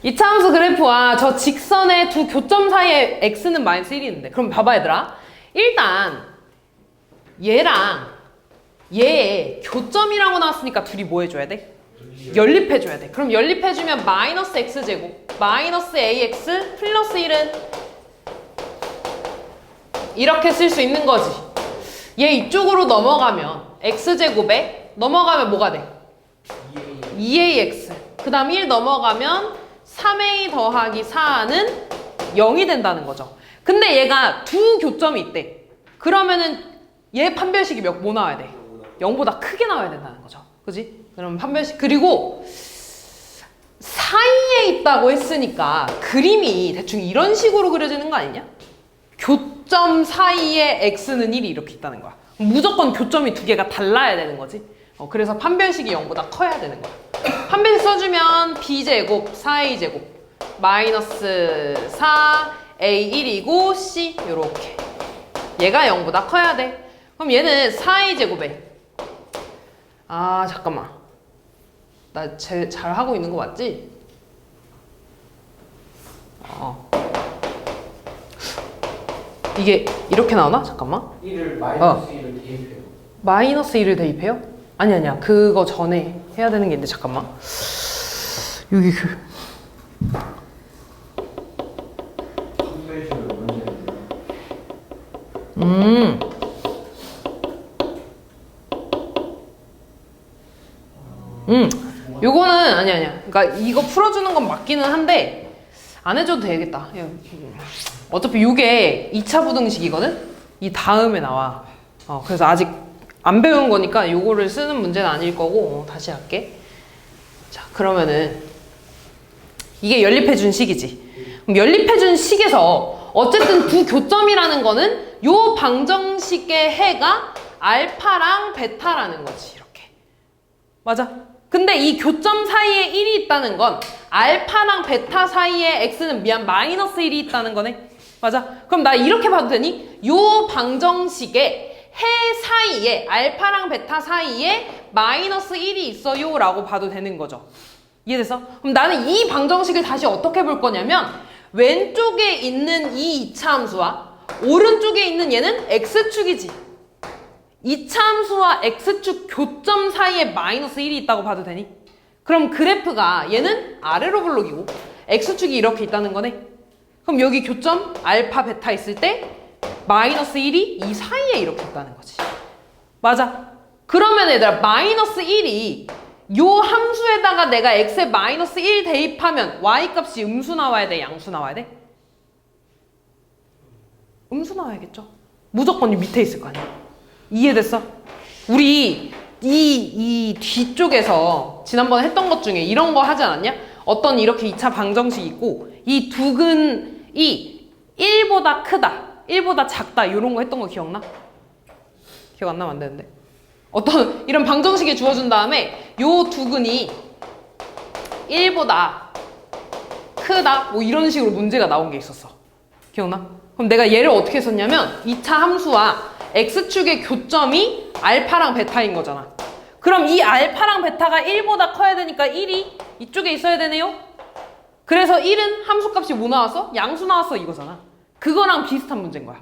이차 함수 그래프와 저 직선의 두 교점 사이에 x는 마이너스 1이 있는데 그럼 봐봐 얘들아. 일단 얘랑 얘의 교점이라고 나왔으니까 둘이 뭐 해줘야 돼? 연립해줘야 돼. 그럼 연립해주면 마이너스 x제곱 마이너스 ax 플러스 1은 이렇게 쓸 수 있는 거지. 얘 이쪽으로 넘어가면 x제곱에 넘어가면 뭐가 돼? 2ax 그 다음 1 넘어가면 3a 더하기 4는 0이 된다는 거죠. 근데 얘가 두 교점이 있대. 그러면은 얘 판별식이 뭐 나와야 돼? 0보다 크게 나와야 된다는 거죠. 그지? 그럼 판별식 그리고 사이에 있다고 했으니까 그림이 대충 이런 식으로 그려지는 거 아니냐? 교점 사이에 x는 1이 이렇게 있다는 거야. 무조건 교점이 두 개가 달라야 되는 거지. 그래서 판별식이 0보다 커야 되는 거야. 판별식 써주면 b제곱 4a제곱 마이너스 4a1이고 c 요렇게 얘가 0보다 커야 돼. 그럼 얘는 4a제곱에 아 잠깐만 나 잘하고 있는 거 맞지? 이게 이렇게 나오나? 잠깐만 1을 마이너스 1을 대입해요. 마이너스 1을 대입해요? 아니야 그거 전에 해야 되는 게 있는데 잠깐만 여기 판별식을 먼저 해요. 요거는 아니야 그러니까 이거 풀어주는 건 맞기는 한데 안 해줘도 되겠다. 어차피 요게 2차 부등식이거든? 이 다음에 나와. 그래서 아직 안 배운 거니까 요거를 쓰는 문제는 아닐 거고 다시 할게. 자 그러면은 이게 연립해준 식이지. 그럼 연립해준 식에서 어쨌든 두 교점이라는 거는 요 방정식의 해가 알파랑 베타라는 거지. 이렇게 맞아? 근데 이 교점 사이에 1이 있다는 건 알파랑 베타 사이에 x는 마이너스 1이 있다는 거네. 맞아? 그럼 나 이렇게 봐도 되니? 요 방정식에 해 사이에 알파랑 베타 사이에 마이너스 1이 있어요 라고 봐도 되는 거죠. 이해됐어? 그럼 나는 이 방정식을 다시 어떻게 볼 거냐면 왼쪽에 있는 이 2차 함수와 오른쪽에 있는 얘는 x축이지. 2차 함수와 x축 교점 사이에 마이너스 1이 있다고 봐도 되니? 그럼 그래프가 얘는 아래로 블록이고 x축이 이렇게 있다는 거네. 그럼 여기 교점 알파 베타 있을 때 마이너스 1이 이 사이에 이렇게 있다는 거지. 맞아. 그러면 얘들아 마이너스 1이 요 함수에다가 내가 x에 마이너스 1 대입하면 y 값이 음수 나와야 돼? 양수 나와야 돼? 음수 나와야겠죠. 무조건 이 밑에 있을 거 아니야. 이해됐어? 우리 이 뒤쪽에서 지난번에 했던 것 중에 이런 거 하지 않았냐? 어떤 이렇게 2차 방정식이 있고 이 두 근이 1보다 크다 1보다 작다 이런 거 했던 거 기억나? 기억 안 나면 안 되는데 어떤 이런 방정식이 주어준 다음에 요 두 근이 1보다 크다 뭐 이런 식으로 문제가 나온 게 있었어. 기억나? 그럼 내가 얘를 어떻게 썼냐면 2차 함수와 x축의 교점이 알파랑 베타인 거잖아. 그럼 이 알파랑 베타가 1보다 커야 되니까 1이 이쪽에 있어야 되네요? 그래서 1은 함수값이 뭐 나왔어? 양수 나왔어 이거잖아. 그거랑 비슷한 문제인 거야.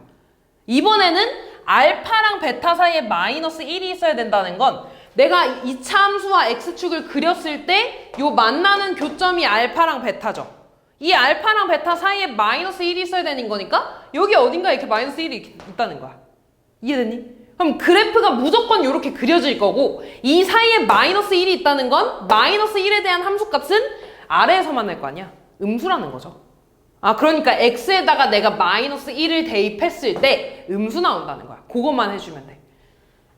이번에는 알파랑 베타 사이에 마이너스 1이 있어야 된다는 건 내가 2차 함수와 x축을 그렸을 때 요 만나는 교점이 알파랑 베타죠. 이 알파랑 베타 사이에 마이너스 1이 있어야 되는 거니까 여기 어딘가에 이렇게 마이너스 1이 있다는 거야. 이해됐니? 그럼 그래프가 무조건 이렇게 그려질 거고 이 사이에 마이너스 1이 있다는 건 마이너스 1에 대한 함수값은 아래에서 만날 거 아니야. 음수라는 거죠. 그러니까 x에다가 내가 마이너스 1을 대입했을 때 음수 나온다는 거야. 그것만 해주면 돼.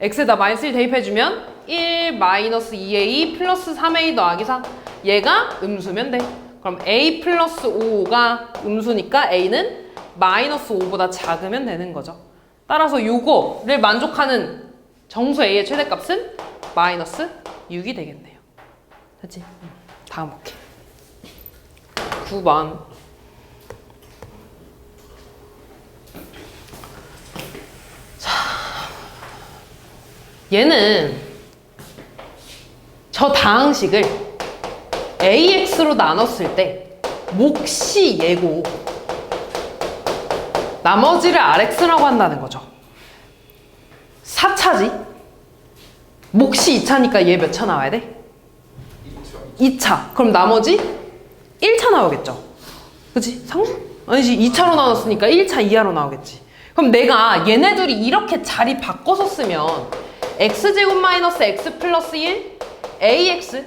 x에다 마이너스 1 대입해주면 1 마이너스 2a 플러스 3a 더하기 4 얘가 음수면 돼. 그럼 a 플러스 5가 음수니까 a는 마이너스 5보다 작으면 되는 거죠. 따라서 요거를 만족하는 정수 a의 최대값은 마이너스 6이 되겠네요. 됐지? 다음 볼게. 9번. 자, 얘는 저 다항식을 AX로 나눴을 때 몫이 얘고 나머지를 RX라고 한다는 거죠. 4차지? 몫이 2차니까 얘 몇 차 나와야 돼? 2차. 그럼 나머지 1차 나오겠죠. 그치? 상수? 아니지. 2차로 나눴으니까 1차 이하로 나오겠지. 그럼 내가 얘네들이 이렇게 자리 바꿔서 쓰면 x제곱 마이너스 x 플러스 1 ax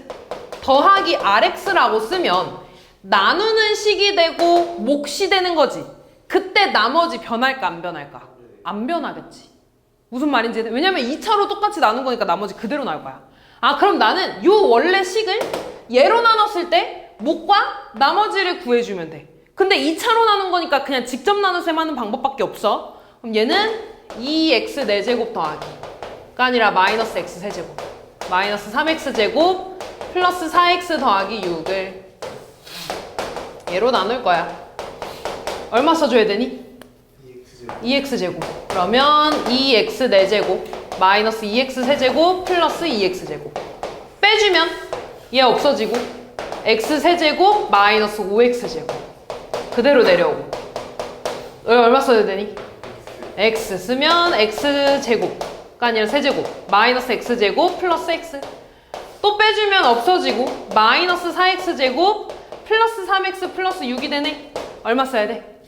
더하기 rx라고 쓰면 나누는 식이 되고 몫이 되는 거지. 그때 나머지 변할까 안 변할까? 안 변하겠지. 무슨 말인지. 왜냐면 2차로 똑같이 나눈 거니까 나머지 그대로 나올 거야. 아, 그럼 나는 요 원래 식을 얘로 나눴을 때 몫과 나머지를 구해주면 돼. 근데 2차로 나눈 거니까 그냥 직접 나누셈 하는 방법밖에 없어. 그럼 얘는 2x 4제곱 더하기가 아니라 마이너스 x 세제곱 마이너스 3x 제곱 플러스 4x 더하기 6을 얘로 나눌 거야. 얼마 써줘야 되니? 2x 제곱. 그러면 2x 4제곱 마이너스 2x 세제곱 플러스 2x 제곱 빼주면 얘 없어지고 x 세제곱 마이너스 5x 제곱 그대로 내려오고 얼마 써야 되니? x 쓰면 x 제곱가 아니라 세제곱 마이너스 x 제곱 플러스 x 또 빼주면 없어지고 마이너스 4x 제곱 플러스 3x 플러스 6이 되네. 얼마 써야 돼?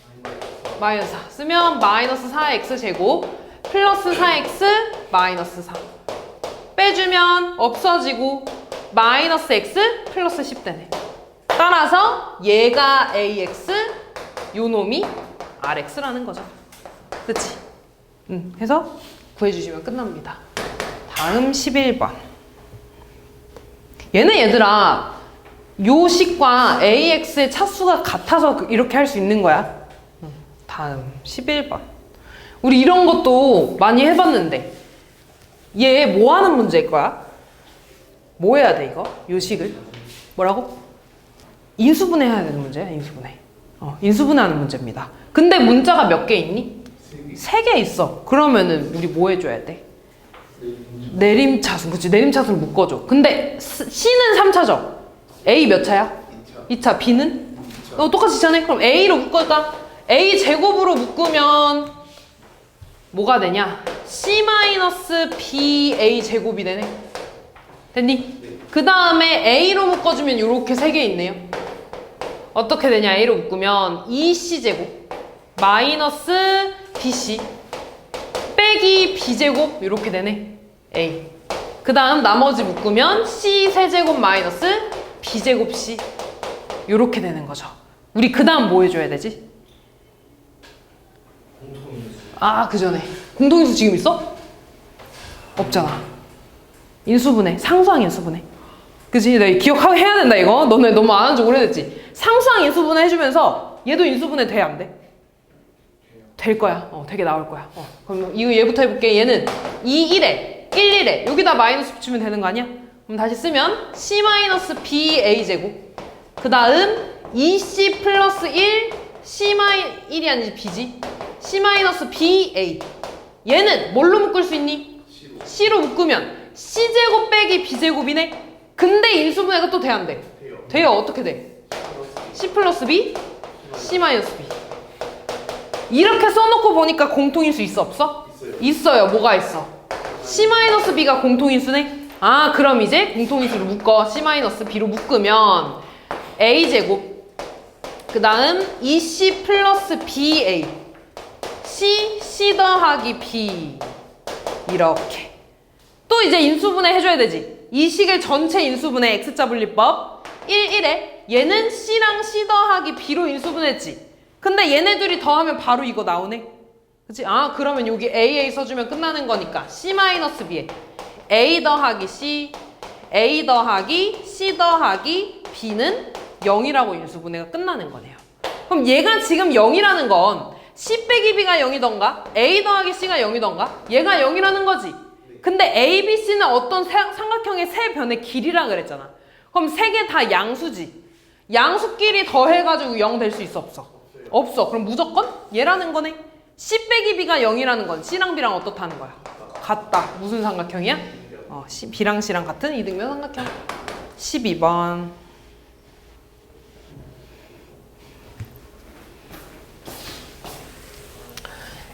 마이너스 4 쓰면 마이너스 4x 제곱 플러스 4x 마이너스 4 빼주면 없어지고 마이너스 x 플러스 10 되네. 따라서 얘가 ax 요 놈이 rx라는 거죠. 그치? 해서 구해주시면 끝납니다. 다음 11번. 얘들아 요 식과 AX의 차수가 같아서 이렇게 할 수 있는 거야. 다음 11번. 우리 이런 것도 많이 해봤는데 얘 뭐 하는 문제일 거야? 뭐 해야 돼 이거? 요 식을? 뭐라고? 인수분해 해야 되는 문제야. 인수분해. 인수분해하는 문제입니다. 근데 문자가 몇 개 있니? 3개 있어. 그러면은 우리 뭐 해줘야 돼? 내림차순. 그치? 내림차순을 묶어줘. 근데 C는 3차죠? A 몇 차야? 2차. B는? 똑같이 있잖아. 그럼 A로 묶을까? A 제곱으로 묶으면 뭐가 되냐? C-BA 제곱이 되네. 됐니? 그 다음에 A로 묶어주면 이렇게 3개 있네요. 어떻게 되냐? A로 묶으면 2C 제곱 마이너스 BC 빼기 B제곱 이렇게 되네. A. 그 다음 나머지 묶으면 C 세제곱 마이너스 B제곱 C 이렇게 되는 거죠. 우리 그 다음 뭐 해줘야 되지? 아, 그 전에 공통인수 지금 있어? 없잖아. 인수분해, 상수항 인수분해. 그치? 나 기억해야 된다 이거. 너네 너무 안 한 지 오래됐지? 상수항 인수분해 해주면서 얘도 인수분해 돼? 안 돼? 될 거야. 되게 나올 거야. 그럼 이거 얘부터 해볼게. 얘는 2, 1에 1, 1에 여기다 마이너스 붙이면 되는 거 아니야? 그럼 다시 쓰면 C-BA 제곱 그 다음 2C 플러스 1 C-1이 아니지 B지? C-BA 얘는 뭘로 묶을 수 있니? C로 묶으면 C제곱 빼기 B제곱이네? 근데 인수분해가 또 돼 안 돼? 돼요. 어떻게 돼? C 플러스 B C 마이너스 B 이렇게 써놓고 보니까 공통인수 있어 없어? 있어요. 뭐가 있어? C-B가 공통인수네? 아, 그럼 이제 공통인수를 묶어. C-B로 묶으면 A제곱 그 다음 2C 플러스 BA C 더하기 B 이렇게 또 이제 인수분해 해줘야 되지. 이 식을 전체 인수분해 X자 분리법 1, 1에 얘는 C랑 C 더하기 B로 인수분해했지. 근데 얘네들이 더하면 바로 이거 나오네. 그치? 아, 그러면 여기 AA 써주면 끝나는 거니까 C-B에 A 더하기 C, A 더하기 C 더하기 B는 0이라고 인수분해가 끝나는 거네요. 그럼 얘가 지금 0이라는 건 C 빼기 B가 0이던가 A 더하기 C가 0이던가 얘가 0이라는 거지. 근데 A, B, C는 어떤 삼각형의 세 변의 길이라 그랬잖아. 그럼 세 개 다 양수지. 양수끼리 더해가지고 0 될 수 있어 없어? 없어. 그럼 무조건 얘라는 거네. C 빼기 B가 0이라는 건 C랑 B랑 어떻다는 거야? 같다. 무슨 삼각형이야? B랑 C랑 같은 이등변 삼각형. 12번.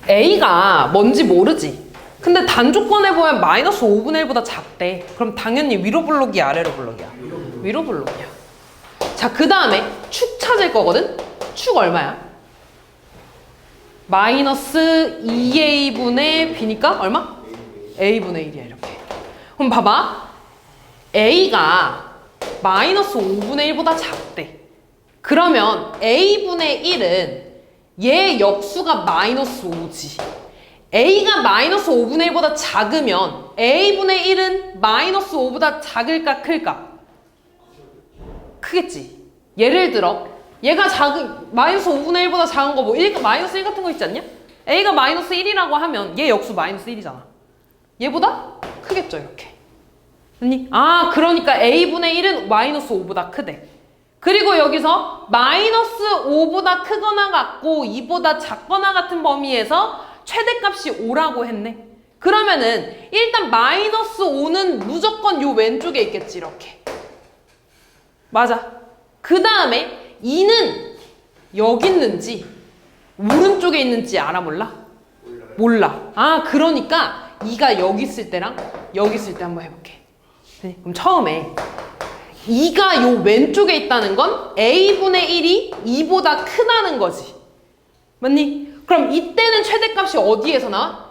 A가 뭔지 모르지. 근데 단조건에 보면 마이너스 5분의 1보다 작대. 그럼 당연히 위로 블록이 아래로 블록이야? 위로 블록이야. 자, 그 다음에 축 찾을 거거든? 축 얼마야? 마이너스 2A분의 B니까 얼마? A분의 1이야 이렇게. 그럼 봐봐. A가 마이너스 5분의 1보다 작대. 그러면 A분의 1은 얘 역수가 마이너스 5지. A가 마이너스 5분의 1보다 작으면 A분의 1은 마이너스 5보다 작을까 클까? 크겠지. 예를 들어 얘가 마이너스 5분의 1보다 작은 거 뭐 마이너스 1 같은 거 있지 않냐? A가 마이너스 1이라고 하면 얘 역수 마이너스 1이잖아. 얘보다 크겠죠 이렇게. 됐니? 아, 그러니까 A분의 1은 마이너스 5보다 크대. 그리고 여기서 마이너스 5보다 크거나 같고 2보다 작거나 같은 범위에서 최대값이 5라고 했네. 그러면은 일단 마이너스 5는 무조건 요 왼쪽에 있겠지 이렇게. 맞아. 그 다음에 2는 여기 있는지 오른쪽에 있는지 알아 몰라? 몰라. 아, 그러니까 2가 여기 있을 때랑 여기 있을 때 한번 해볼게. 그럼 처음에 2가 요 왼쪽에 있다는 건 A분의 1이 2보다 크다는 거지. 맞니? 그럼 이때는 최대값이 어디에서 나와?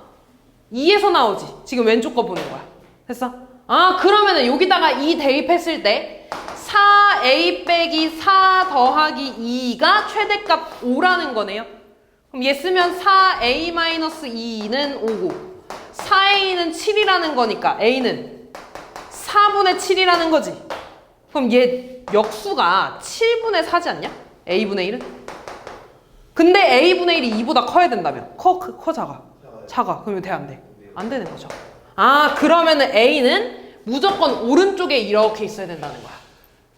2에서 나오지. 지금 왼쪽 거 보는 거야. 됐어? 아, 그러면은 여기다가 2 대입했을 때 4A 빼기 4 더하기 2가 최대값 5라는 거네요. 그럼 얘 쓰면 4A-2는 5고 4A는 7이라는 거니까 A는 4분의 7이라는 거지. 그럼 얘 역수가 7분의 4지 않냐? A분의 1은? 근데 A분의 1이 2보다 커야 된다며. 커, 작아? 작아. 그러면 돼, 안 돼? 안 되는 거죠. 아, 그러면은 A는 무조건 오른쪽에 이렇게 있어야 된다는 거야.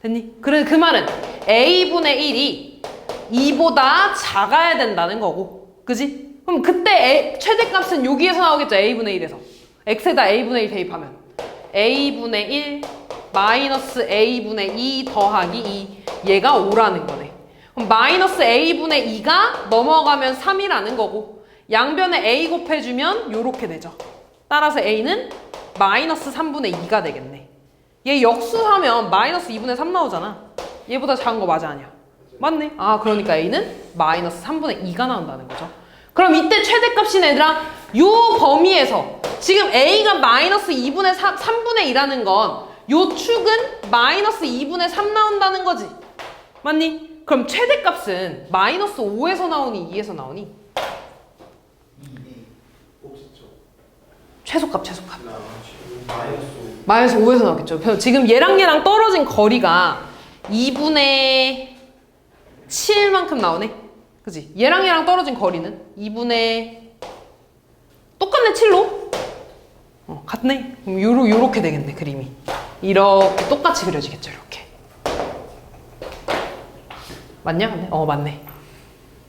됐니? 그래, 그 말은 A분의 1이 2보다 작아야 된다는 거고. 그지? 그럼 그때 최대값은 여기에서 나오겠죠. A분의 1에서. X에다 A분의 1 대입하면 A분의 1 마이너스 A분의 2 더하기 2 얘가 5라는 거네. 그럼 마이너스 A분의 2가 넘어가면 3이라는 거고 양변에 A 곱해주면 요렇게 되죠. 따라서 A는 마이너스 3분의 2가 되겠네. 얘 역수하면 마이너스 2분의 3 나오잖아. 얘보다 작은 거 맞아 아니야? 맞네. 아, 그러니까 A는 마이너스 3분의 2가 나온다는 거죠. 그럼 이때 최대값인 얘들아 요 범위에서 지금 A가 마이너스 2분의 3분의 2라는 건 요 축은 마이너스 2분의 3 나온다는 거지. 맞니? 그럼 최대값은 마이너스 5에서 나오니 2에서 나오니? 최소값. 마이너스 5에서 나오겠죠. 그래서 지금 얘랑 떨어진 거리가 2분의 7만큼 나오네. 그지? 얘랑 떨어진 거리는 2분의 똑같네 7로? 같네. 그럼 요렇게 되겠네 그림이. 이렇게 똑같이 그려지겠죠 이렇게. 맞냐? 근데? 맞네.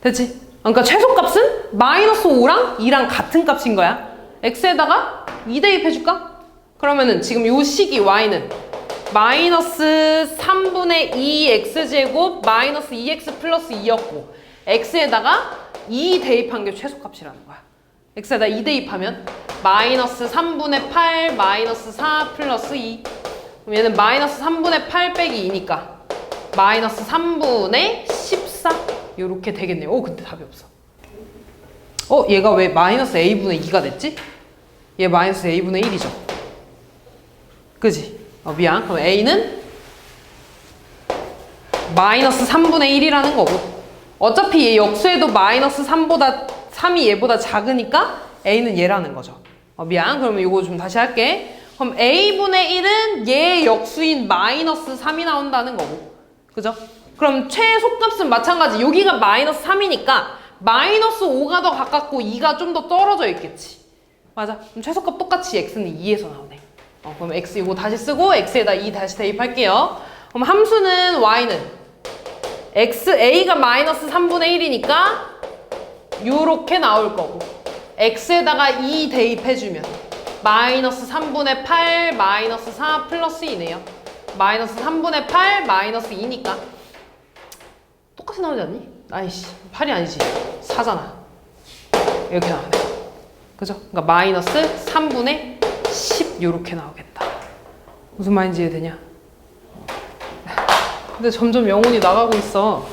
됐지? 그러니까 최소값은 마이너스 5랑 2랑 같은 값인 거야. x에다가 2 대입해줄까? 그러면은 지금 요 식이 y는 마이너스 3분의 2x제곱 마이너스 2x 플러스 2였고 x에다가 2 대입한 게 최소값이라는 거야. x에다 2 대입하면 마이너스 3분의 8 마이너스 4 플러스 2. 그럼 얘는 마이너스 3분의 8 빼기 2니까 마이너스 3분의 14 요렇게 되겠네요. 오, 근데 답이 없어. 얘가 왜 마이너스 a분의 2가 됐지? 얘 마이너스 a분의 1이죠. 그지? 미안. 그럼 a는 마이너스 3분의 1이라는 거고 어차피 얘 역수에도 마이너스 3보다 3이 얘보다 작으니까 a는 얘라는 거죠. 미안. 그러면 이거 좀 다시 할게. 그럼 a분의 1은 얘 역수인 마이너스 3이 나온다는 거고. 그죠? 그럼 최소값은 마찬가지. 여기가 마이너스 3이니까 마이너스 5가 더 가깝고 2가 좀 더 떨어져 있겠지. 맞아. 그럼 최소값 똑같이 x는 2에서 나오네. 그럼 x 이거 다시 쓰고 x에다 2 다시 대입할게요. 그럼 함수는 y는 a가 마이너스 3분의 1이니까 요렇게 나올 거고 x에다가 2 대입해주면 마이너스 3분의 8 마이너스 4 플러스 2네요. 마이너스 3분의 8 마이너스 2니까 똑같이 나오지 않니? 아이씨 8이 아니지 4잖아. 이렇게 나오네. 그죠? 그러니까 마이너스 3분의 10 이렇게 나오겠다. 무슨 말인지 이해되냐? 근데 점점 영혼이 나가고 있어.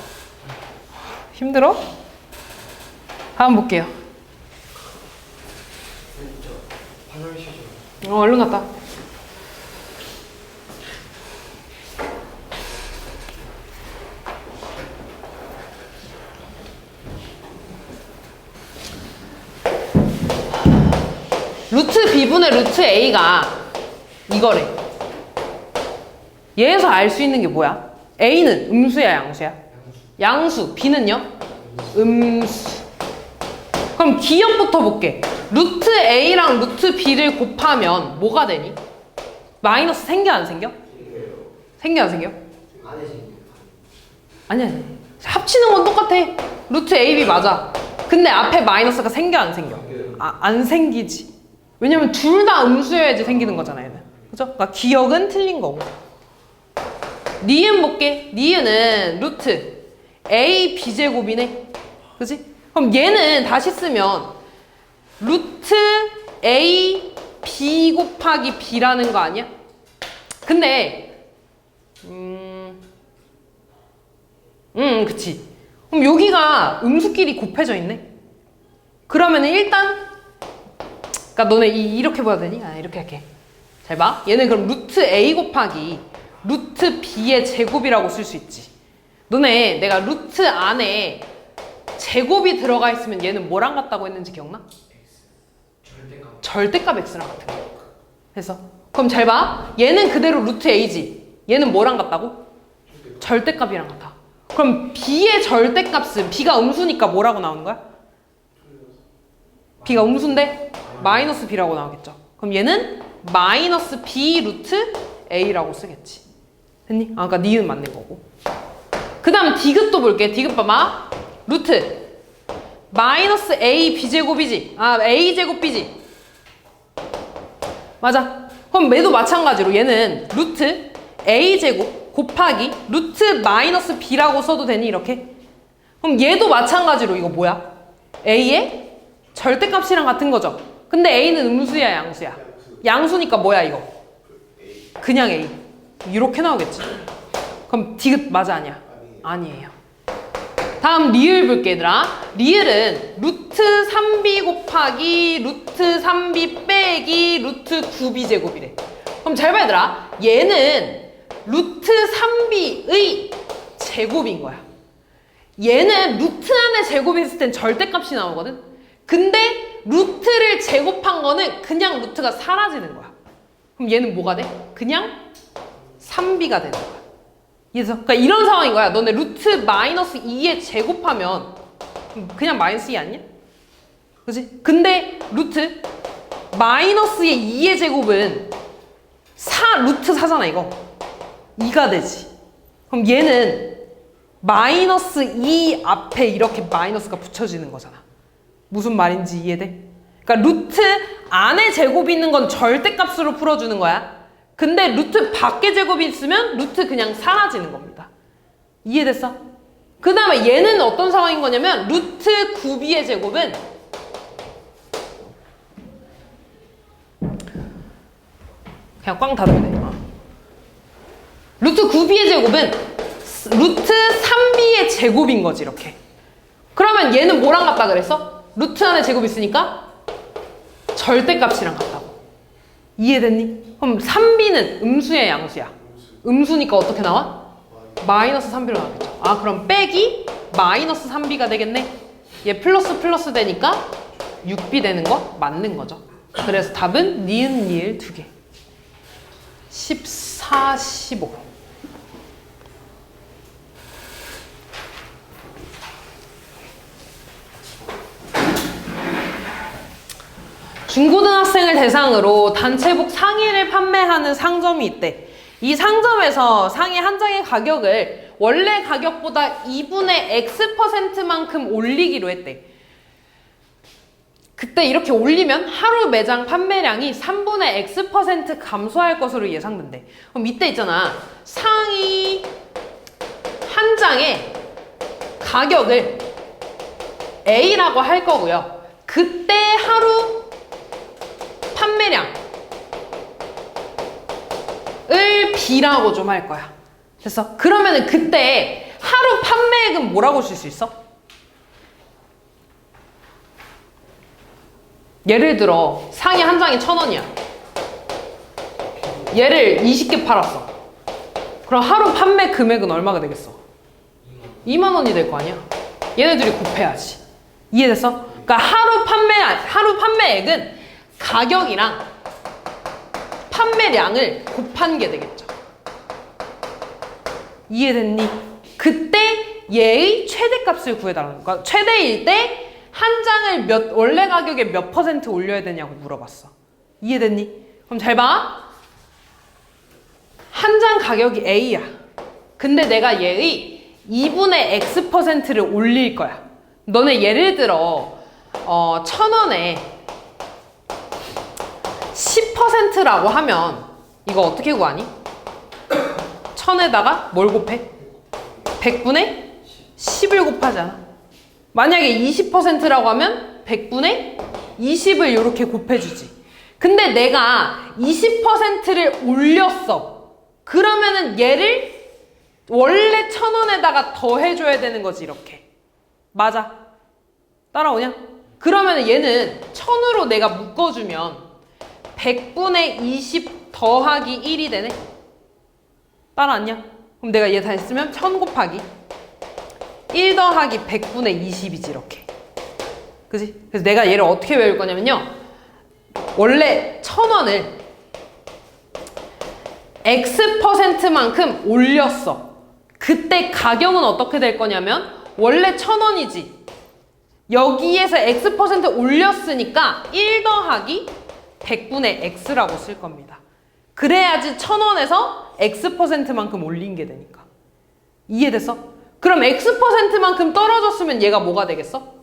힘들어? 다음 볼게요. 얼른 갔다. 루트 b분의 루트 a가 이거래. 얘에서 알 수 있는 게 뭐야? a는 음수야 양수야? 양수. b는요? 음수. 그럼 기억부터 볼게. 루트 a랑 루트 b를 곱하면 뭐가 되니? 마이너스 생겨 안 생겨? 생겨 안 생겨? 아니. 합치는 건 똑같아. 루트 ab 맞아. 근데 앞에 마이너스가 생겨 안 생겨? 안 생기지. 왜냐면 둘 다 음수여야지 생기는 거잖아 얘는. 그죠? 그러니까 기억은 틀린 거고. 니은 볼게. 니은은 루트 a b제곱이네. 그지? 그럼 얘는 다시 쓰면 루트 a b 곱하기 b라는 거 아니야? 근데 그치. 그럼 여기가 음수끼리 곱해져 있네. 그러면 일단 그러니까 너네 이렇게 봐야 되니? 이렇게 할게. 잘 봐. 얘는 그럼 루트 a 곱하기 루트 b의 제곱이라고 쓸 수 있지. 너네 내가 루트 안에 제곱이 들어가 있으면 얘는 뭐랑 같다고 했는지 기억나? 절대값 x랑 같은 거. 그래서 그럼 잘 봐. 얘는 그대로 루트 a지. 얘는 뭐랑 같다고? 절대값이랑 같아. 그럼 b의 절대값은 b가 음수니까 뭐라고 나오는 거야? b가 음수인데 마이너스 b라고 나오겠죠. 그럼 얘는 마이너스 b 루트 a라고 쓰겠지. 됐니? 그러니까 니은 맞는 거고. 그 다음 디귿도 볼게. 디귿 봐봐. 루트 마이너스 a b제곱이지. a 제곱 b지. 맞아. 그럼 얘도 마찬가지로 얘는 루트 a 제곱 곱하기 루트 마이너스 b라고 써도 되니 이렇게? 그럼 얘도 마찬가지로 이거 뭐야? a의 절대값이랑 같은 거죠. 근데 a는 음수야 양수야? 양수니까 뭐야 이거? 그냥 a. 이렇게 나오겠지. 그럼 디귿 맞아 아니야? 아니에요. 다음 리을 볼게 얘들아. 리을은 루트 3b 곱하기 루트 3b 빼기 루트 9b 제곱이래. 그럼 잘 봐 얘들아. 얘는 루트 3b의 제곱인 거야. 얘는 루트 안에 제곱했을 땐 절대값이 나오거든. 근데 루트를 제곱한 거는 그냥 루트가 사라지는 거야. 그럼 얘는 뭐가 돼? 그냥 3b가 되는 거야. 그래서 그러니까 이런 상황인 거야. 너네 루트 마이너스 2에 제곱하면 그냥 마이너스 2 아니야? 그치? 근데 루트 마이너스의 2의 제곱은 루트 4잖아 이거. 2가 되지. 그럼 얘는 마이너스 2 앞에 이렇게 마이너스가 붙여지는 거잖아. 무슨 말인지 이해돼? 그러니까 루트 안에 제곱이 있는 건 절대값으로 풀어주는 거야. 근데 루트 밖에 제곱이 있으면 루트 그냥 사라지는 겁니다. 이해됐어? 그 다음에 얘는 어떤 상황인 거냐면 루트 9b의 제곱은 그냥 꽝 닫으면 돼. 루트 9b의 제곱은 루트 3b의 제곱인 거지 이렇게. 그러면 얘는 뭐랑 같다 그랬어? 루트 안에 제곱 있으니까 절대값이랑 같다고. 이해됐니? 그럼 3b는 음수야 양수야? 음수니까 어떻게 나와? 마이너스 3b로 나오겠죠. 그럼 빼기 마이너스 3b가 되겠네. 얘 플러스 플러스 되니까 6b 되는 거 맞는 거죠. 그래서 답은 니은 니을 2개. 14, 15. 중고등학생을 대상으로 단체복 상의를 판매하는 상점이 있대. 이 상점에서 상의 한 장의 가격을 원래 가격보다 2분의 X%만큼 올리기로 했대. 그때 이렇게 올리면 하루 매장 판매량이 3분의 X% 감소할 것으로 예상된대. 그럼 이때 있잖아. 상의 한 장의 가격을 A라고 할 거고요. 그때 하루 판매량을 B라고 좀 할 거야. 됐어? 그러면은 그때 하루 판매액은 뭐라고 쓸 수 있어? 예를 들어 상의 한 장이 1,000원이야. 얘를 20개 팔았어. 그럼 하루 판매 금액은 얼마가 되겠어? 2만 원이 될 거 아니야? 얘네들이 곱해야지. 이해됐어? 그러니까 하루 판매액은 가격이랑 판매량을 곱한 게 되겠죠. 이해됐니? 그때 얘의 최대값을 구해달라는 거야. 최대일 때 한 장을 원래 가격에 몇 % 올려야 되냐고 물어봤어. 이해됐니? 그럼 잘 봐. 한 장 가격이 A야. 근데 내가 얘의 2분의 X%를 올릴 거야. 너네 예를 들어 1,000원에 10%라고 하면 이거 어떻게 구하니? 1000에다가 뭘 곱해? 100분의 10을 곱하잖아. 만약에 20%라고 하면 100분의 20을 이렇게 곱해주지. 근데 내가 20%를 올렸어. 그러면은 얘를 원래 1,000원에다가 더해줘야 되는 거지, 이렇게. 맞아. 따라오냐? 그러면은 얘는 1000으로 내가 묶어주면 100분의 20 더하기 1이 되네? 따라왔냐? 그럼 내가 얘 다 했으면 1000 곱하기 1 더하기 100분의 20이지, 이렇게. 그지? 그래서 내가 얘를 어떻게 외울 거냐면요. 원래 1,000원을 X%만큼 올렸어. 그때 가격은 어떻게 될 거냐면 원래 1,000원이지. 여기에서 X% 올렸으니까 1 더하기 100분의 X라고 쓸 겁니다. 그래야지 1,000원에서 X%만큼 올린 게 되니까. 이해됐어? 그럼 X%만큼 떨어졌으면 얘가 뭐가 되겠어?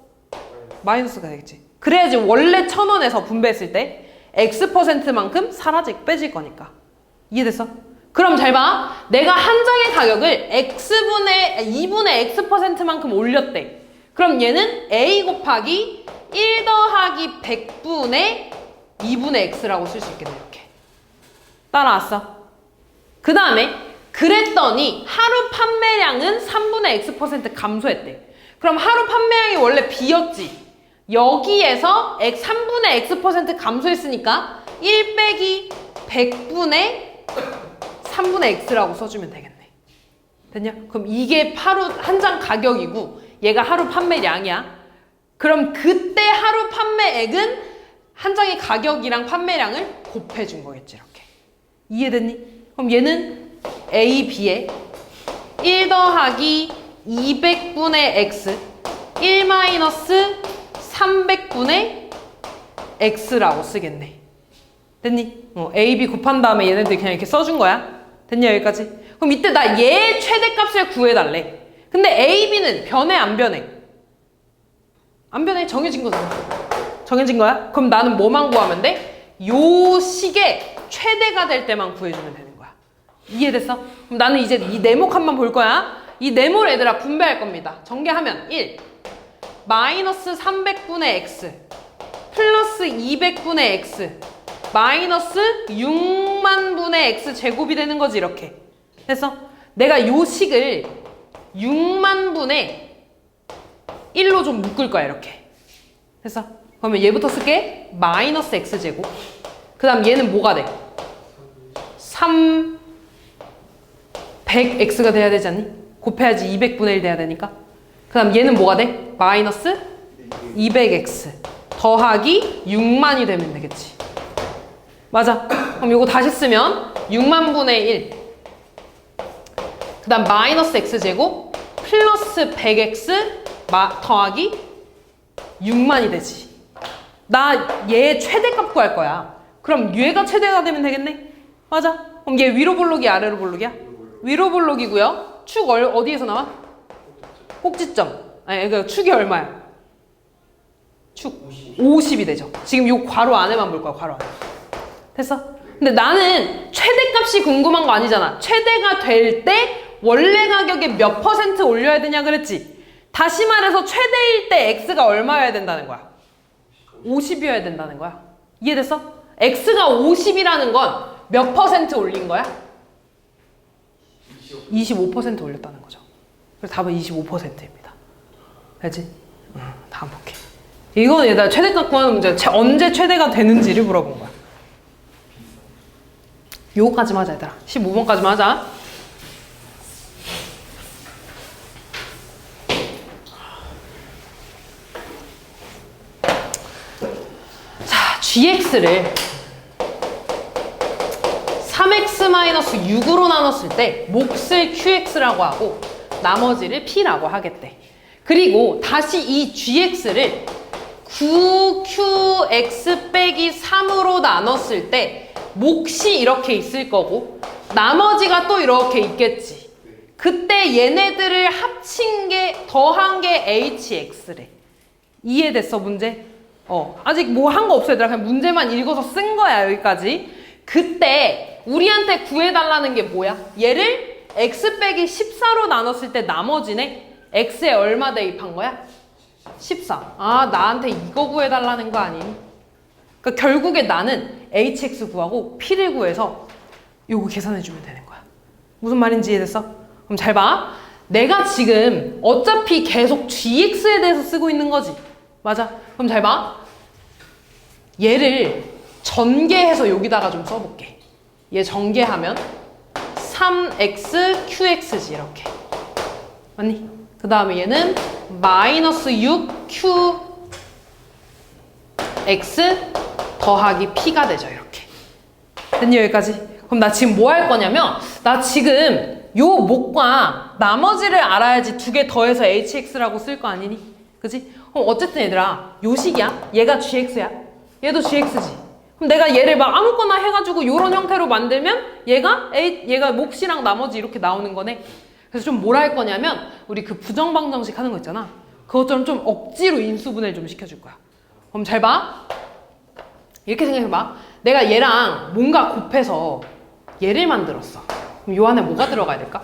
마이너스가 되겠지. 그래야지 원래 1,000원에서 분배했을 때 X%만큼 빼질 거니까. 이해됐어? 그럼 잘 봐. 내가 한 장의 가격을 2분의 X%만큼 올렸대. 그럼 얘는 A 곱하기 1 더하기 100분의 2분의 X라고 쓸 수 있겠네, 이렇게. 따라왔어? 그 다음에 그랬더니 하루 판매량은 3분의 X% 감소했대. 그럼 하루 판매량이 원래 B였지. 여기에서 3분의 X% 감소했으니까 1 빼기 100분의 3분의 X라고 써주면 되겠네. 됐냐? 그럼 이게 하루 한 장 가격이고 얘가 하루 판매량이야. 그럼 그때 하루 판매액은 한 장의 가격이랑 판매량을 곱해준 거겠지, 이렇게. 이해됐니? 그럼 얘는 A, B에 1 더하기 200분의 X 1 마이너스 300분의 X라고 쓰겠네. 됐니? A, B 곱한 다음에 얘네들 그냥 이렇게 써준 거야. 됐냐, 여기까지? 그럼 이때 나 얘 최대값을 구해달래. 근데 A, B는 변해, 안 변해? 안 변해. 정해진 거잖아. 정해진 거야? 그럼 나는 뭐만 구하면 돼? 요 식의 최대가 될 때만 구해주면 되는 거야. 이해됐어? 그럼 나는 이제 이 네모칸만 볼 거야. 이 네모를 얘들아 분배할 겁니다. 전개하면 1 마이너스 300분의 X 플러스 200분의 X 마이너스 6만 분의 X 제곱이 되는 거지, 이렇게. 됐어? 내가 요 식을 6만 분의 1로 좀 묶을 거야, 이렇게. 됐어? 그러면 얘부터 쓸게. 마이너스 X 제곱. 그 다음 얘는 뭐가 돼? 100X가 돼야 되지 않니? 곱해야지 200분의 1 돼야 되니까. 그 다음 얘는 뭐가 돼? 마이너스 200X 더하기 6만이 되면 되겠지. 맞아. 그럼 이거 다시 쓰면 6만 분의 1. 그 다음 마이너스 X제곱 플러스 100X 더하기 6만이 되지. 나 얘 최대값 구할 거야. 그럼 얘가 최대가 되면 되겠네? 맞아. 그럼 얘 위로 볼록이 아래로 볼록이야? 위로 볼록이고요. 축 어디에서 나와? 꼭지점. 아니, 그러니까 축이 얼마야? 축 50이 되죠. 지금 요 괄호 안에만 볼 거야, 괄호 안에. 됐어? 근데 나는 최대값이 궁금한 거 아니잖아. 최대가 될 때 원래 가격에 몇 % 올려야 되냐 그랬지? 다시 말해서 최대일 때 X가 얼마여야 된다는 거야? 50이어야 된다는 거야. 이해됐어? x가 50이라는 건 몇 퍼센트 올린 거야? 25% 올렸다는 거죠. 그래서 답은 25%입니다. 알지? 다음 볼게. 이건 얘들아 최대값 구하는 문제. 언제 최대가 되는지를 물어본 거야. 요거까지만 하자 얘들아. 15번까지만 하자. 자, gx를 3x-6으로 나눴을 때 몫을 qx라고 하고 나머지를 p라고 하겠대. 그리고 다시 이 gx를 9qx 빼기 3으로 나눴을 때 몫이 이렇게 있을 거고 나머지가 또 이렇게 있겠지. 그때 얘네들을 합친 게 더한 게 hx래. 이해됐어 문제? 아직 뭐 한 거 없어 얘들아. 그냥 문제만 읽어서 쓴 거야 여기까지. 그때 우리한테 구해달라는 게 뭐야? 얘를 x 빼기 14로 나눴을 때 나머지네. x에 얼마 대입한 거야? 14. 아 나한테 이거 구해달라는 거 아니니? 그러니까 결국에 나는 hx 구하고 p를 구해서 요거 계산해주면 되는 거야. 무슨 말인지 이해됐어? 그럼 잘 봐. 내가 지금 어차피 계속 gx에 대해서 쓰고 있는 거지. 맞아. 그럼 잘 봐. 얘를 전개해서 여기다가 좀 써볼게. 얘 전개하면 3x qx지 이렇게. 맞니? 그 다음에 얘는 마이너스 6q x 더하기 p가 되죠 이렇게. 됐니 여기까지? 그럼 나 지금 뭐 할 거냐면 나 지금 요 몫과 나머지를 알아야지 두 개 더해서 hx라고 쓸 거 아니니? 그지? 그럼 어쨌든 얘들아 요 식이야. 얘가 gx야. 얘도 gx지. 그럼 내가 얘를 막 아무거나 해가지고 요런 형태로 만들면 얘가 몫이랑 나머지 이렇게 나오는 거네. 그래서 좀 뭐라 할 거냐면 우리 그 부정방정식 하는 거 있잖아. 그것처럼 좀 억지로 인수분해를 좀 시켜줄 거야. 그럼 잘 봐. 이렇게 생각해봐. 내가 얘랑 뭔가 곱해서 얘를 만들었어. 그럼 요 안에 뭐가 들어가야 될까?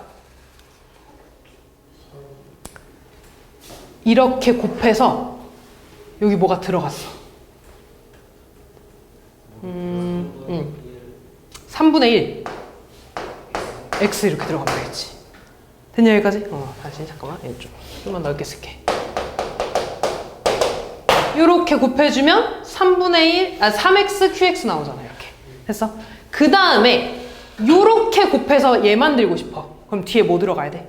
이렇게 곱해서 여기 뭐가 들어갔어. 3분의 1 x 이렇게 들어가면 되겠지. 됐냐 여기까지? 다시 잠깐만 좀만 넓게 쓸게. 이렇게 곱해주면 3x qx 나오잖아 이렇게. 됐어? 그 다음에 요렇게 곱해서 얘 만들고 싶어. 그럼 뒤에 뭐 들어가야 돼?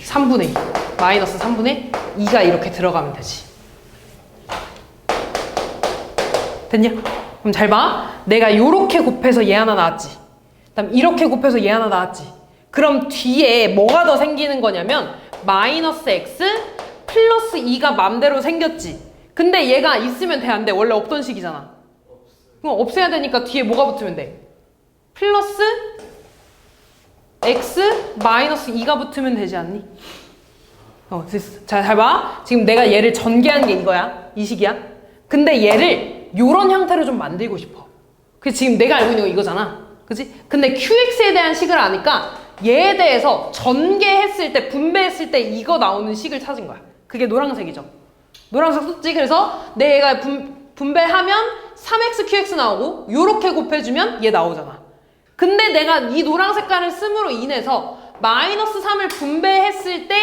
3분의 2 마이너스 3분의 2가 이렇게 들어가면 되지. 됐냐? 그럼 잘 봐. 내가 요렇게 곱해서 얘 하나 나왔지. 그다음 이렇게 곱해서 얘 하나 나왔지. 그럼 뒤에 뭐가 더 생기는 거냐면 마이너스 x 플러스 2가 맘대로 생겼지. 근데 얘가 있으면 돼 안 돼? 원래 없던 식이잖아. 그럼 없애야 되니까 뒤에 뭐가 붙으면 돼? 플러스 x 마이너스 2가 붙으면 되지 않니? 됐어. 자, 잘 봐. 지금 내가 얘를 전개한 게 이거야. 이 식이야. 근데 얘를 요런 형태로 좀 만들고 싶어. 그래서 지금 내가 알고 있는 거 이거잖아. 그치? 근데 qx에 대한 식을 아니까 얘에 대해서 전개했을 때, 분배했을 때 이거 나오는 식을 찾은 거야. 그게 노란색이죠. 노란색 썼지? 그래서 내가 분배하면 3x qx 나오고 요렇게 곱해주면 얘 나오잖아. 근데 내가 이 노란 색깔을 씀으로 인해서 마이너스 3을 분배했을 때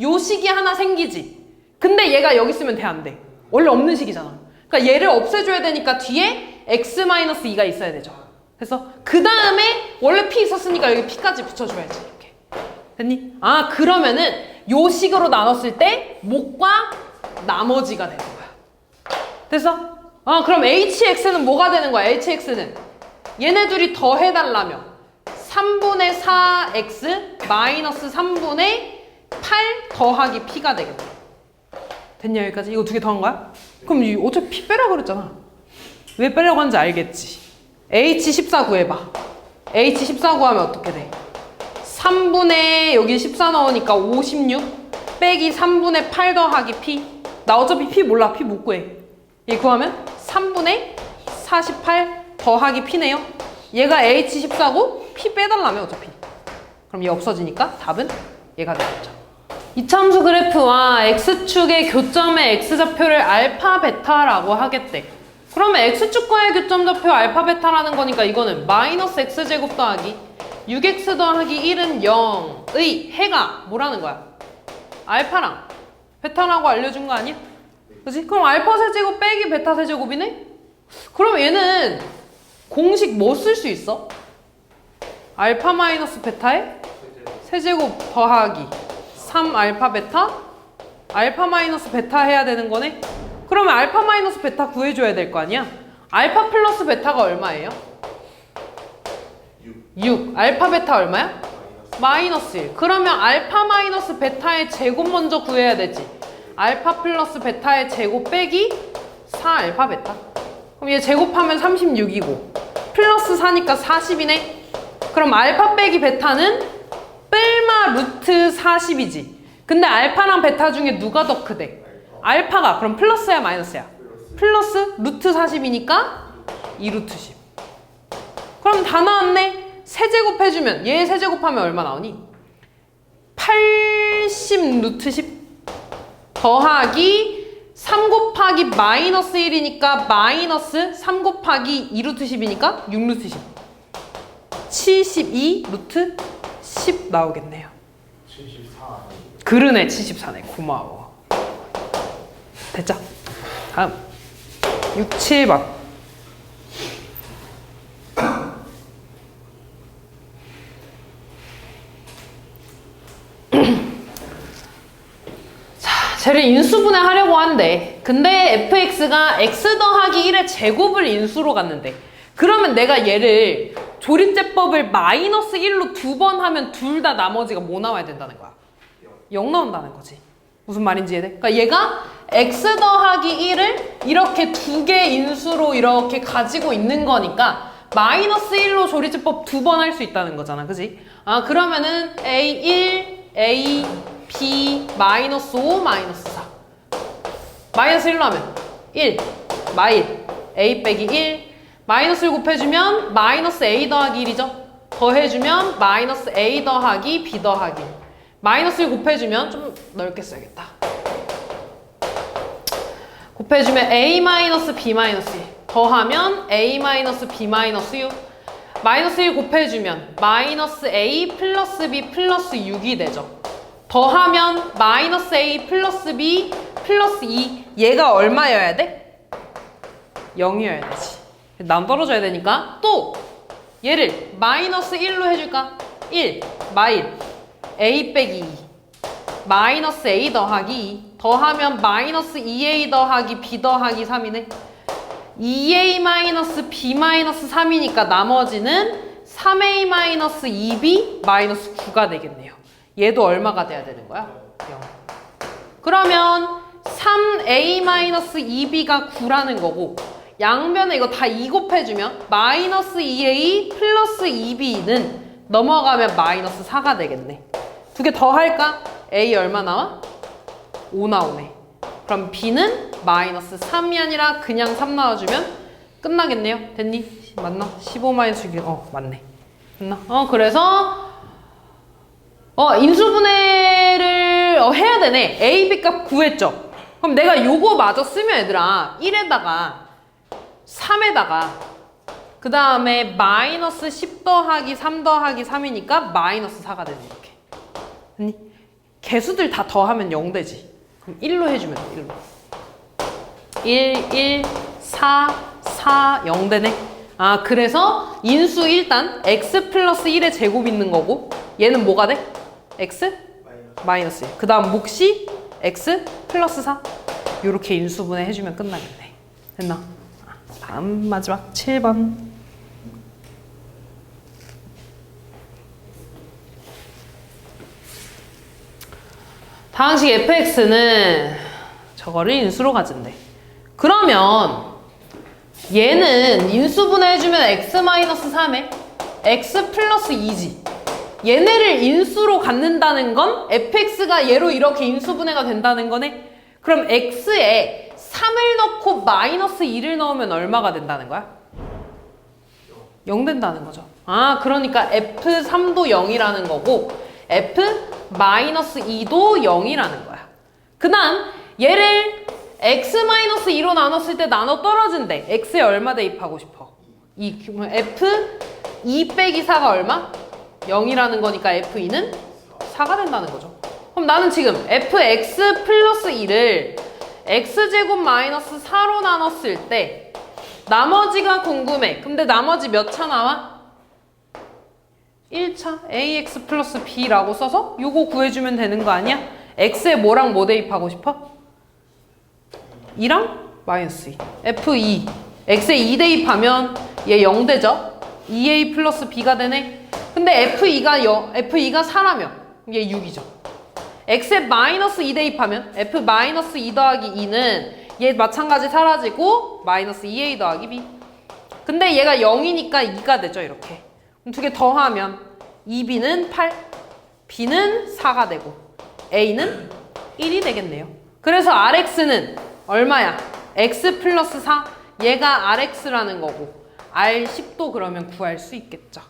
요 식이 하나 생기지. 근데 얘가 여기 있으면 돼 안 돼? 원래 없는 식이잖아. 그러니까 얘를 없애줘야 되니까 뒤에 x-2가 있어야 되죠. 그래서 그 다음에 원래 p 있었으니까 여기 p까지 붙여줘야지. 이렇게. 됐니? 아 그러면은 요 식으로 나눴을 때 몫과 나머지가 되는 거야. 됐어? 그럼 hx는 뭐가 되는 거야? hx는 얘네 둘이 더 해달라며 3분의 4x 마이너스 3분의 8 더하기 p가 되겠네. 됐냐 여기까지? 이거 두 개 더한 거야? 그럼 어차피 p 빼라 그랬잖아. 왜 빼려고 하는지 알겠지? h14 구해봐. h14 구하면 어떻게 돼? 3분의 여기 14 넣으니까 56 빼기 3분의 8 더하기 p. 나 어차피 p 몰라. p 못 구해. 얘 구하면 3분의 48 더하기 p네요. 얘가 h14고 p 빼달라며 어차피. 그럼 얘 없어지니까 답은 얘가 되겠죠. 이참수 그래프와 x축의 교점의 x좌표를 알파 베타라고 하겠대. 그러면 x축과의 교점좌표 알파 베타라는 거니까 이거는 마이너스 x제곱 더하기 6x 더하기 1은 0의 해가 뭐라는 거야? 알파랑 베타라고 알려준 거 아니야? 그치? 그럼 알파 세제곱 빼기 베타 세제곱이네? 그럼 얘는 공식 뭐 쓸 수 있어? 알파 마이너스 베타의 세제곱 더하기 3 알파 베타? 알파 마이너스 베타 해야 되는 거네? 그러면 알파 마이너스 베타 구해줘야 될 거 아니야? 알파 플러스 베타가 얼마예요? 6. 알파 베타 얼마야? 마이너스 1. 그러면 알파 마이너스 베타의 제곱 먼저 구해야 되지. 알파 플러스 베타의 제곱 빼기 4 알파 베타. 그럼 얘 제곱하면 36이고 플러스 4니까 40이네. 그럼 알파 빼기 베타는 뺄마 루트 40이지. 근데 알파랑 베타 중에 누가 더 크대? 알파가. 그럼 플러스야 마이너스야? 플러스 루트 40이니까 2루트 10. 그럼 다 나왔네. 세제곱 해주면 얘 세제곱하면 얼마 나오니? 80 루트 10 더하기 3 곱하기 마이너스 1이니까 마이너스 3 곱하기 2 루트 10이니까 6 루트 10 72 루트 10 나오겠네요. 74. 그러네. 74네. 고마워. 됐죠? 다음 6, 7번. 쟤를 인수분해 하려고 한대. 근데 fx가 x 더하기 1의 제곱을 인수로 갔는데 그러면 내가 얘를 조립제법을 마이너스 1로 2번 하면 둘 다 나머지가 뭐 나와야 된다는 거야? 0 나온다는 거지. 무슨 말인지 이해돼? 그러니까 얘가 x 더하기 1을 이렇게 두 개 인수로 이렇게 가지고 있는 거니까 마이너스 1로 조립제법 2번 할 수 있다는 거잖아. 그지? 아 그러면은 a1, a b 마이너스 5 마이너스 4 마이너스 1로 하면 1 마일 a 빼기 1 마이너스 1 곱해주면 마이너스 a 더하기 1이죠. 더해주면 마이너스 a 더하기 b 더하기 1 마이너스 1 곱해주면 좀 넓게 써야겠다. 곱해주면 a 마이너스 b 마이너스 1 더하면 a 마이너스 b 마이너스 6 마이너스 1 곱해주면 마이너스 a 플러스 b 플러스 6이 되죠. 더하면 마이너스 a 플러스 b 플러스 2 얘가 얼마여야 돼? 0이어야 되지. 남떨어져야 되니까 또 얘를 마이너스 1로 해줄까? 1 마일 a 빼기 2 마이너스 a 더하기 2 더하면 마이너스 2a 더하기 b 더하기 3이네. 2a 마이너스 b 마이너스 3이니까 나머지는 3a 마이너스 2b 마이너스 9가 되겠네요. 얘도 얼마가 돼야 되는 거야? 0. 그러면 3a-2b가 9라는 거고 양변에 이거 다 2 곱해주면 마이너스 2a 플러스 2b는 넘어가면 마이너스 4가 되겠네. 두 개 더 할까? a 얼마 나와? 5 나오네. 그럼 b는 마이너스 3이 아니라 그냥 3 나와주면 끝나겠네요. 됐니? 맞나? 15 마이너스 6. 맞네. 됐나? 그래서 인수분해를 해야 되네. A, B 값 구했죠? 그럼 내가 요거 마저 쓰면 얘들아 1에다가 3에다가 그 다음에 마이너스 10 더하기 3 더하기 3이니까 마이너스 4가 되네. 이렇게. 아니 개수들 다 더하면 0 되지. 그럼 1로 해주면 돼. 1로 1, 1, 4, 4, 0 되네. 아 그래서 인수 일단 x 플러스 1의 제곱 있는 거고 얘는 뭐가 돼? x? 마이너스 1. 그 다음 몫이 x 플러스 4. 요렇게 인수분해 해주면 끝나겠네. 됐나? 다음 마지막 7번. 다항식 fx는 저거를 인수로 가진대. 그러면 얘는 인수분해 해주면 x-3에 x 플러스 2지. 얘네를 인수로 갖는다는 건 fx가 얘로 이렇게 인수분해가 된다는 거네. 그럼 x에 3을 넣고 마이너스 2를 넣으면 얼마가 된다는 거야? 0 된다는 거죠. 아 그러니까 f3도 0이라는 거고 F-2도 0이라는 거야. 그 다음 얘를 X-2로 나눴을 때 나눠 떨어진대. X에 얼마 대입하고 싶어? 2. 그러면 F2 빼기 4가 얼마? 0이라는 거니까 F2는 4가 된다는 거죠. 그럼 나는 지금 fx 플러스 2를 x제곱 마이너스 4로 나눴을 때 나머지가 궁금해. 근데 나머지 몇 차 나와? 1차 ax 플러스 b라고 써서 요거 구해주면 되는 거 아니야? x에 뭐랑 뭐 대입하고 싶어? 2랑 마이너스 2 f2 x에 2 대입하면 얘 0 되죠? 2a 플러스 b가 되네. 근데 f2가 4라면 얘 6이죠. x에 마이너스 2 대입하면 f 마이너스 2 더하기 2는 얘 마찬가지 사라지고 마이너스 2a 더하기 b. 근데 얘가 0이니까 2가 되죠. 이렇게. 그럼 두 개 더하면 2b는 8, b는 4가 되고 a는 1이 되겠네요. 그래서 rx는 얼마야? x 플러스 4. 얘가 rx라는 거고 R10도 그러면 구할 수 있겠죠.